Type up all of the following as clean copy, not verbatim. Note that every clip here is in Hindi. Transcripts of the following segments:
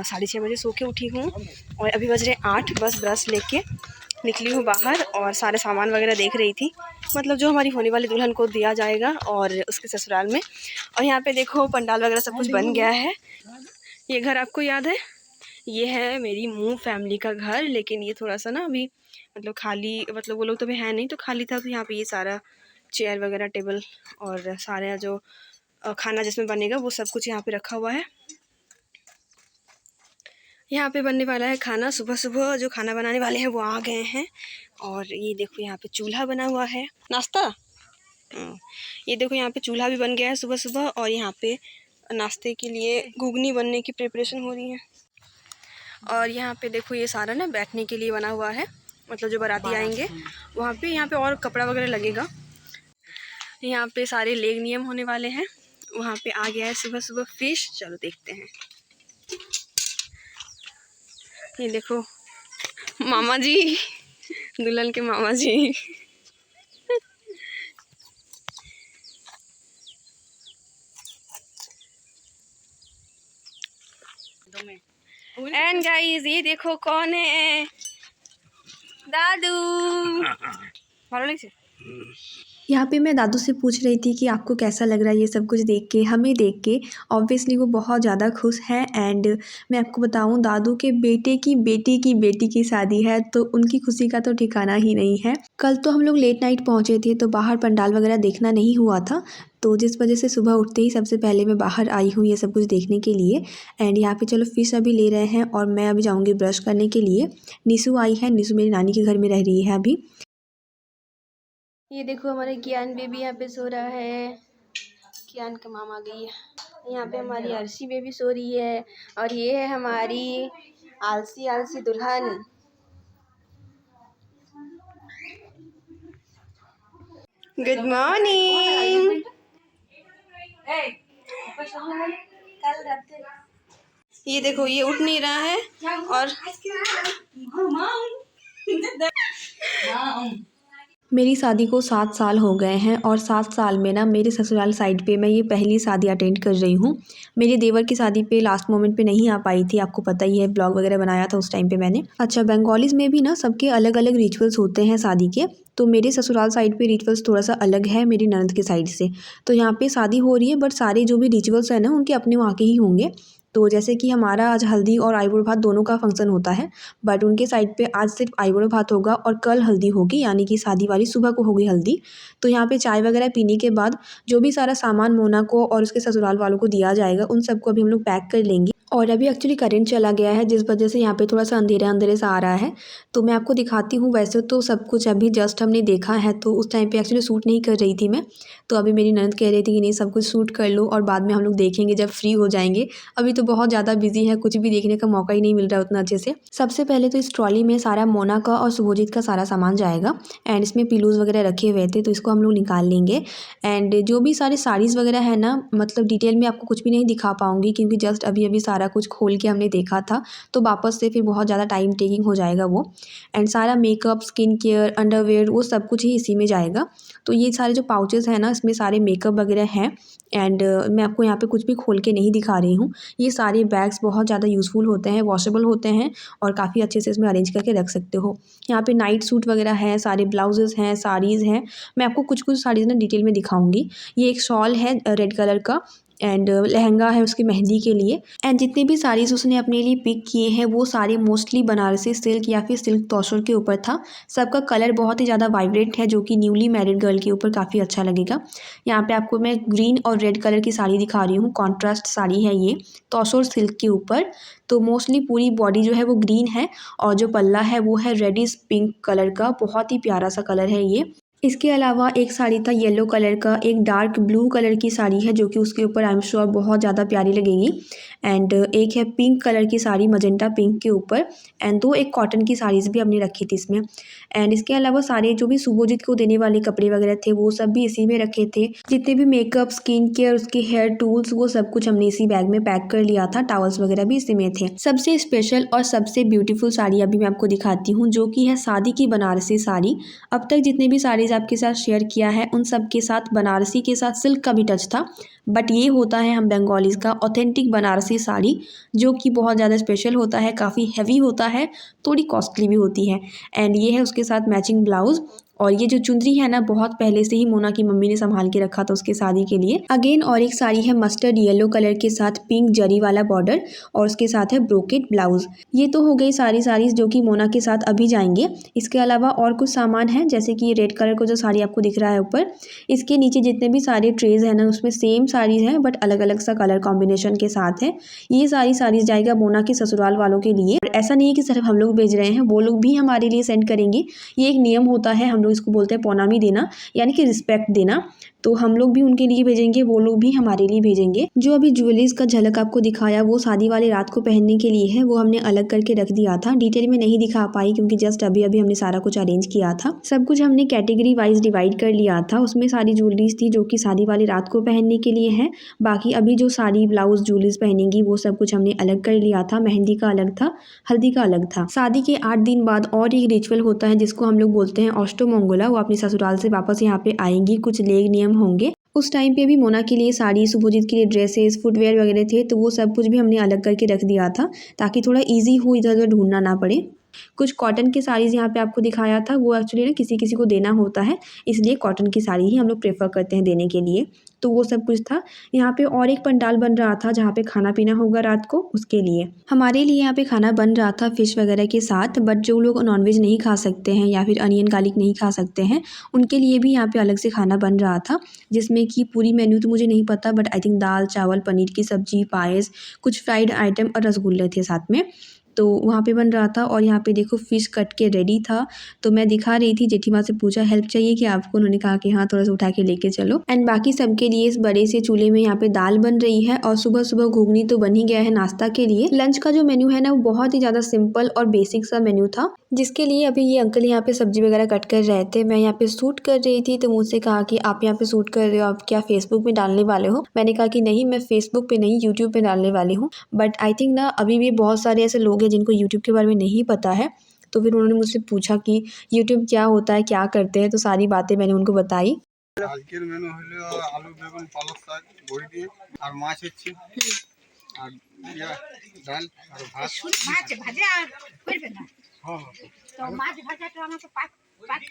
6:30 बजे सो के उठी हूँ और अभी बज रहे 8। बस ब्रश लेके निकली हूँ बाहर और सारे सामान वगैरह देख रही थी, मतलब जो हमारी होने वाली दुल्हन को दिया जाएगा और उसके ससुराल में। और यहाँ पे देखो पंडाल वगैरह सब कुछ बन गया है। ये घर आपको याद है, ये है मेरी मूव फैमिली का घर, लेकिन ये थोड़ा सा ना अभी मतलब खाली, मतलब वो लोग तो अभी है नहीं तो खाली था। तो यहाँ पे ये सारा चेयर वगैरह, टेबल और सारे जो खाना जिसमें बनेगा वो सब कुछ यहाँ पे रखा हुआ है। यहाँ पे बनने वाला है खाना। सुबह सुबह जो खाना बनाने वाले हैं वो आ गए हैं। और ये देखो यहाँ पे चूल्हा बना हुआ है, नाश्ता। ये देखो यहाँ पे चूल्हा भी बन गया है सुबह सुबह, और यहाँ पे नाश्ते के लिए घुगनी बनने की प्रिपरेशन हो रही है। और यहाँ पे देखो ये सारा ना बैठने के लिए बना हुआ है, मतलब जो बाराती आएंगे वहाँ पे। यहाँ पे और कपड़ा वगैरह लगेगा। यहाँ पे सारे लेग नियम होने वाले हैं। वहाँ पे आ गया है सुबह सुबह फिश, चलो देखते हैं। ये देखो मामा जी, दुल्हन के मामा जी। एंड गाइस ये देखो कौन है, दादू। यहाँ पे मैं दादू से पूछ रही थी कि आपको कैसा लग रहा है ये सब कुछ देख के। हमें देख के ऑब्वियसली वो बहुत ज़्यादा खुश हैं। एंड मैं आपको बताऊँ, दादू के बेटे की बेटी की शादी है, तो उनकी खुशी का तो ठिकाना ही नहीं है। कल तो हम लोग लेट नाइट पहुँचे थे तो बाहर पंडाल वगैरह देखना नहीं हुआ था, तो जिस वजह से सुबह उठते ही सबसे पहले मैं बाहर आई हूँ ये सब कुछ देखने के लिए। एंड यहाँ पे चलो फ़िश अभी ले रहे हैं और मैं अभी जाऊँगी ब्रश करने के लिए। निशु आई है, निशु मेरी नानी के घर में रह रही है अभी। ये देखो हमारे ज्ञान बेबी यहाँ पे सो रहा है। ज्ञान का मामा गई है। यहाँ पे हमारी अर्शी बेबी सो रही है। और ये है हमारी आलसी आलसी दुल्हन। Good morning. ये देखो ये उठ नहीं रहा है। और मेरी शादी को 7 साल हो गए हैं और 7 साल में ना मेरे ससुराल साइड पे मैं ये पहली शादी अटेंड कर रही हूँ। मेरे देवर की शादी पे लास्ट मोमेंट पे नहीं आ पाई थी, आपको पता ही है, ब्लॉग वगैरह बनाया था उस टाइम पे मैंने। अच्छा, बंगालीज में भी ना सबके अलग अलग रिचुअल्स होते हैं शादी के, तो मेरे ससुराल साइड पे रिचुअल्स थोड़ा सा अलग है मेरी ननद के साइड से। तो यहाँ पे शादी हो रही है बट सारे जो भी रिचुअल्स हैं ना उनके अपने वहाँ के ही होंगे। तो जैसे कि हमारा आज हल्दी और आईबुढ़ो भात दोनों का फंक्शन होता है, बट उनके साइड पे आज सिर्फ आईबुढ़ो भात होगा और कल हल्दी होगी, यानी कि शादी वाली सुबह को होगी हल्दी। तो यहाँ पे चाय वगैरह पीने के बाद जो भी सारा सामान मोना को और उसके ससुराल वालों को दिया जाएगा उन सबको अभी हम लोग पैक कर लेंगे। और अभी एक्चुअली करंट चला गया है जिस वजह से यहाँ पे थोड़ा सा अंधेरा अंधेरे सा आ रहा है, तो मैं आपको दिखाती हूँ। वैसे तो सब कुछ अभी जस्ट हमने देखा है, तो उस टाइम पे एक्चुअली शूट नहीं कर रही थी मैं, तो अभी मेरी ननद कह रही थी कि नहीं सब कुछ शूट कर लो और बाद में हम लोग देखेंगे जब फ्री हो जाएंगे। अभी तो बहुत ज़्यादा बिजी है, कुछ भी देखने का मौका ही नहीं मिल रहा उतना अच्छे से। सबसे पहले तो इस ट्रॉली में सारा मोना का और शुभजीत का सारा सामान जाएगा। एंड इसमें पिलोज वगैरह रखे हुए थे तो इसको हम लोग निकाल लेंगे। एंड जो भी सारे साड़ीज़ वगैरह है ना, मतलब डिटेल में आपको कुछ भी नहीं दिखा पाऊँगी क्योंकि जस्ट अभी अभी सारा कुछ खोल के हमने देखा था, तो वापस से फिर बहुत ज़्यादा टाइम टेकिंग हो जाएगा वो। एंड सारा मेकअप, स्किन केयर, अंडरवेयर वो सब कुछ ही इसी में जाएगा। तो ये सारे जो पाउचेस हैं ना इसमें सारे मेकअप वगैरह हैं। एंड मैं आपको यहाँ पे कुछ भी खोल के नहीं दिखा रही हूँ। ये सारे बैग्स बहुत ज़्यादा यूज़फुल होते हैं, वॉशेबल होते हैं और काफ़ी अच्छे से इसमें अरेंज करके रख सकते हो। यहाँ पे नाइट सूट वगैरह है, सारे ब्लाउजेज़ हैं, साड़ीज़ हैं। मैं आपको कुछ कुछ साड़ीज़ ना डिटेल में दिखाऊंगी। ये एक शॉल है रेड कलर का एंड लहंगा है उसकी मेहंदी के लिए। एंड जितने भी साड़ीज़ उसने अपने लिए पिक किए हैं वो सारे मोस्टली बनारसी सिल्क या फिर सिल्क तौसर के ऊपर था। सबका कलर बहुत ही ज़्यादा वाइब्रेंट है जो कि न्यूली मैरिड गर्ल के ऊपर काफ़ी अच्छा लगेगा। यहाँ पे आपको मैं ग्रीन और रेड कलर की साड़ी दिखा रही हूँ, कॉन्ट्रास्ट साड़ी है ये तौसर सिल्क के ऊपर। तो मोस्टली पूरी बॉडी जो है वो ग्रीन है और जो पल्ला है वो है रेडिश पिंक कलर का, बहुत ही प्यारा सा कलर है ये। इसके अलावा एक साड़ी था येलो कलर का, एक डार्क ब्लू कलर की साड़ी है जो कि उसके ऊपर आई एम श्योर बहुत ज़्यादा प्यारी लगेगी। एंड एक है पिंक कलर की साड़ी मजेंटा पिंक के ऊपर। एंड दो एक कॉटन की साड़ीज़ भी हमने रखी थी इसमें। एंड इसके अलावा सारे जो भी शुभजीत को देने वाले कपड़े वगैरह थे वो सब भी इसी में रखे थे। जितने भी मेकअप, स्किन केयर, उसके हेयर टूल्स वो सब कुछ हमने इसी बैग में पैक कर लिया था। टॉवल्स वगैरह भी इसी में थे। सबसे स्पेशल और सबसे ब्यूटीफुल साड़ी अभी मैं आपको दिखाती हूँ जो कि है शादी की बनारसी साड़ी। अब तक जितने भी साड़ी साड़ीज़ आपके साथ शेयर किया है उन सब के साथ बनारसी के साथ सिल्क का भी टच था। बट ये होता है हम बंगालीज़ का ऑथेंटिक बनारसी साड़ी, जो कि बहुत ज़्यादा स्पेशल होता है, काफ़ी हैवी होता है, थोड़ी कॉस्टली भी होती है। एंड ये है उसके साथ मैचिंग ब्लाउज़। और ये जो चुंदरी है ना, बहुत पहले से ही मोना की मम्मी ने संभाल के रखा था उसके शादी के लिए। अगेन और एक साड़ी है मस्टर्ड येलो कलर के साथ पिंक जरी वाला बॉर्डर और उसके साथ है ब्रोकेट ब्लाउज। ये तो हो गई सारी साड़ीज़ जो कि मोना के साथ अभी जाएंगे। इसके अलावा और कुछ सामान है, जैसे कि ये रेड कलर का जो साड़ी आपको दिख रहा है ऊपर, इसके नीचे जितने भी सारे ट्रेज है ना, उसमें सेम साड़ीज़ हैं बट अलग अलग सा कलर कॉम्बिनेशन के साथ है। ये सारी साड़ीज़ जाएगा मोना के ससुराल वालों के लिए। ऐसा नहीं है कि सिर्फ हम लोग भेज रहे हैं, वो लोग भी हमारे लिए सेंड करेंगे। ये एक नियम होता है, हम लोग इसको बोलते हैं पौनामी देना, यानी कि रिस्पेक्ट देना। तो हम लोग भी उनके लिए भेजेंगे, वो लोग भी हमारे लिए भेजेंगे। जो अभी ज्वेलरीज का झलक आपको दिखाया वो शादी वाली रात को पहनने के लिए है, वो हमने अलग करके रख दिया था। डिटेल में नहीं दिखा पाई क्योंकि जस्ट अभी अभी हमने सारा कुछ अरेंज किया था। सब कुछ हमने कैटेगरी वाइज डिवाइड कर लिया था। उसमें सारी ज्वेलरीज थी जो कि शादी वाली रात को पहनने के लिए है। बाकी अभी जो साड़ी ब्लाउज ज्वेलरीज पहनेंगी वो सब कुछ हमने अलग कर लिया था। मेहंदी का अलग था, हल्दी का अलग था। शादी के 8 दिन बाद और एक रिचुअल होता है जिसको हम लोग बोलते हैं अष्टमंगला। वो अपने ससुराल से वापस यहाँ पे आएंगी, कुछ लेग नियम होंगे। उस टाइम पे भी मोना के लिए साड़ी, शुभजीत के लिए ड्रेसेस, फुटवेयर वगैरह थे, तो वो सब कुछ भी हमने अलग करके रख दिया था ताकि थोड़ा इजी हो, इधर उधर ढूंढना ना पड़े। कुछ कॉटन की साड़ीज़ यहाँ पे आपको दिखाया था, वो एक्चुअली ना किसी किसी को देना होता है, इसलिए कॉटन की साड़ी ही हम लोग प्रेफर करते हैं देने के लिए। तो वो सब कुछ था। यहाँ पे और एक पंडाल बन रहा था जहाँ पे खाना पीना होगा रात को, उसके लिए हमारे लिए यहाँ पे खाना बन रहा था फिश वगैरह के साथ। बट जो लोग नॉनवेज नहीं खा सकते हैं या फिर अनियन गार्लिक नहीं खा सकते हैं, उनके लिए भी यहाँ पे अलग से खाना बन रहा था, जिसमें कि पूरी मेन्यू तो मुझे नहीं पता बट आई थिंक दाल चावल, पनीर की सब्जी, पायस, कुछ फ्राइड आइटम और रसगुल्ले थे साथ में। तो वहाँ पे बन रहा था। और यहाँ पे देखो फ़िश कट के रेडी था, तो मैं दिखा रही थी। जेठीमा से पूछा हेल्प चाहिए कि आपको, उन्होंने कहा कि हाँ थोड़ा सा उठा के लेके चलो। एंड बाकी सबके लिए इस बड़े से चूल्हे में यहाँ पे दाल बन रही है और सुबह सुबह घुगनी तो बन ही गया है नाश्ता के लिए। लंच का जो मेन्यू है ना, वो बहुत ही ज़्यादा सिंपल और बेसिक सा मेन्यू था, जिसके लिए अभी ये अंकल यहाँ पे सब्जी वगैरह कट कर रहे थे। मैं यहाँ पे शूट कर रही थी, तो मुझसे कहा कि आप यहाँ पे शूट कर रहे हो, आप क्या फेसबुक में डालने वाले हो? मैंने कहा कि नहीं, मैं फेसबुक पे नहीं, यूट्यूब पे डालने वाली हूँ। बट आई थिंक ना अभी भी बहुत सारे ऐसे लोग हैं जिनको यूट्यूब के बारे में नहीं पता है। तो फिर उन्होंने मुझसे पूछा कि यूट्यूब क्या होता है, क्या करते हैं, तो सारी बातें मैंने उनको बताई। আজকের মেনু হলো আলু বেগুন পালক শাক বড়ি দিয়ে আর মাছ হচ্ছে আর ডাল আর ভাত মাছ ভাজা করবে না হ্যাঁ তো মাছ ভাজাটা আমাকে পাক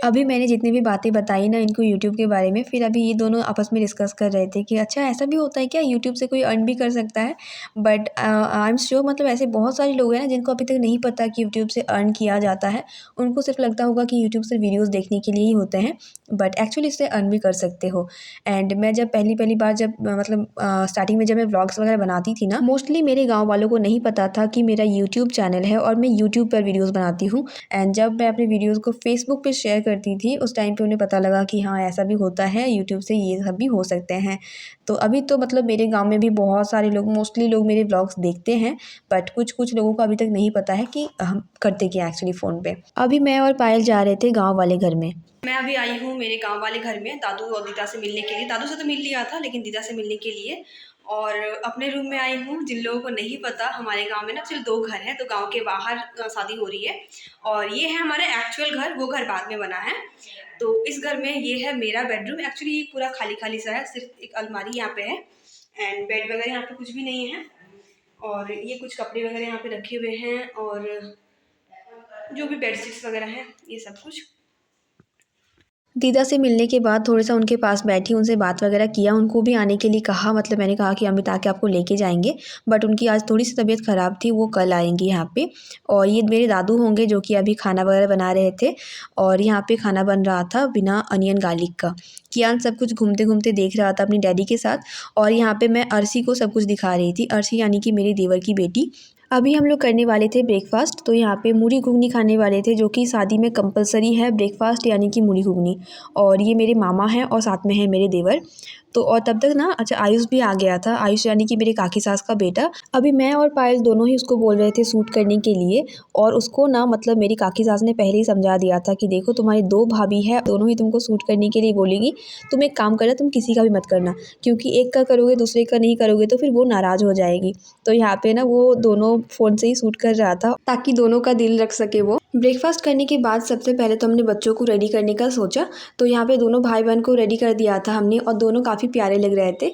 अभी मैंने जितनी भी बातें बताई ना इनको यूट्यूब के बारे में, फिर अभी ये दोनों आपस में डिस्कस कर रहे थे कि अच्छा ऐसा भी होता है क्या, यूट्यूब से कोई अर्न भी कर सकता है। बट आई एम श्योर, मतलब ऐसे बहुत सारे लोग हैं ना जिनको अभी तक नहीं पता कि यूट्यूब से अर्न किया जाता है। उनको सिर्फ लगता होगा कि यूट्यूब से वीडियोज़ देखने के लिए ही होते हैं, बट एक्चुअली इससे अर्न भी कर सकते हो। एंड मैं जब पहली बार जब मतलब स्टार्टिंग में जब मैं व्लॉग्स वगैरह बनाती थी ना, मोस्टली मेरे गाँव वालों को नहीं पता था कि मेरा यूट्यूब चैनल है और मैं यूट्यूब पर वीडियोज़ बनाती हूँ। एंड जब मैं अपने वीडियोज़ को फेसबुक पे शेयर करती थी, उस टाइम पे उन्हें पता लगा कि हाँ ऐसा भी होता है, यूट्यूब से ये सब भी हो सकते हैं। तो अभी तो मतलब मेरे गांव में भी बहुत सारे लोग, मोस्टली लोग मेरे व्लॉग्स देखते हैं, बट कुछ लोगों को अभी तक नहीं पता है कि हम करते क्या एक्चुअली फ़ोन पे। अभी मैं और पायल जा रहे थे गाँव वाले घर में। मैं अभी आई हूँ मेरे गांव वाले घर में दादू और दीदा से मिलने के लिए। दादू से तो मिल लिया था, लेकिन दीदा से मिलने के लिए। और अपने रूम में आई हूँ। जिन लोगों को नहीं पता, हमारे गांव में ना सिर्फ 2 घर हैं, तो गांव के बाहर शादी हो रही है। और ये है हमारा एक्चुअल घर, वो घर बाद में बना है। तो इस घर में ये है मेरा बेडरूम। एक्चुअली ये पूरा खाली खाली सा है, सिर्फ एक अलमारी यहाँ पे है एंड बेड वगैरह यहाँ पे कुछ भी नहीं है। और ये कुछ कपड़े वगैरह यहाँ पे रखे हुए हैं और जो भी बेडशीट्स वगैरह हैं, ये सब कुछ। दीदा से मिलने के बाद थोड़ा सा उनके पास बैठी, उनसे बात वगैरह किया, उनको भी आने के लिए कहा। मतलब मैंने कहा कि अमित आके आपको लेके जाएंगे, बट उनकी आज थोड़ी सी तबीयत ख़राब थी, वो कल आएंगी यहाँ पे। और ये मेरे दादू होंगे जो कि अभी खाना वगैरह बना रहे थे। और यहाँ पे खाना बन रहा था बिना अनियन गार्लिक का। कियान सब कुछ घूमते घूमते देख रहा था अपनी डैडी के साथ। और यहाँ पर मैं अर्शी को सब कुछ दिखा रही थी। अर्शी यानी कि मेरे देवर की बेटी। अभी हम लोग करने वाले थे ब्रेकफास्ट, तो यहाँ पे मूढ़ी घुगनी खाने वाले थे, जो कि शादी में कंपलसरी है ब्रेकफास्ट, यानी कि मूढ़ी घुगनी। और ये मेरे मामा हैं और साथ में है मेरे देवर। तो और तब तक ना अच्छा आयुष भी आ गया था। आयुष यानी कि मेरे काकी सास का बेटा। अभी मैं और पायल दोनों ही उसको बोल रहे थे सूट करने के लिए, और उसको ना मतलब मेरी काकी सास ने पहले ही समझा दिया था कि देखो तुम्हारी 2 भाभी है, दोनों ही तुमको सूट करने के लिए बोलेगी। तुम एक काम करना, तुम किसी का भी मत करना, क्योंकि एक का करोगे दूसरे का नहीं करोगे तो फिर वो नाराज़ हो जाएगी। तो यहाँ पे ना वो दोनों फ़ोन से ही सूट कर रहा था ताकि दोनों का दिल रख सके वो। ब्रेकफास्ट करने के बाद सबसे पहले तो हमने बच्चों को रेडी करने का सोचा, तो यहाँ पे दोनों भाई बहन को रेडी कर दिया था हमने, और दोनों काफ़ी प्यारे लग रहे थे।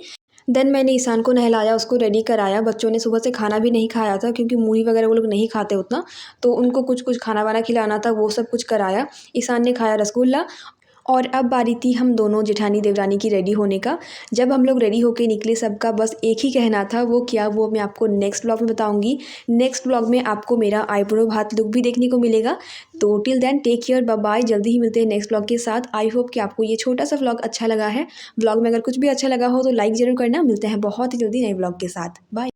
देन मैंने ईशान को नहलाया, उसको रेडी कराया। बच्चों ने सुबह से खाना भी नहीं खाया था क्योंकि मूढ़ी वगैरह वो लोग नहीं खाते उतना, तो उनको कुछ कुछ खाना वाना खिलाना था, वो सब कुछ कराया। ईशान ने खाया रसगुल्ला। और अब बारी थी हम दोनों जेठानी देवरानी की रेडी होने का। जब हम लोग रेडी होके निकले, सबका बस एक ही कहना था, वो क्या, वो मैं आपको नेक्स्ट ब्लॉग में बताऊंगी। नेक्स्ट ब्लॉग में आपको मेरा आईब्रो भात लुक भी देखने को मिलेगा। तो till then take care, bye bye. जल्दी ही मिलते हैं नेक्स्ट ब्लॉग के साथ। आई होप कि आपको ये छोटा सा व्लॉग अच्छा लगा है। व्लॉग में अगर कुछ भी अच्छा लगा हो तो लाइक ज़रूर करना। मिलते हैं बहुत ही जल्दी नए व्लॉग के साथ। बाय।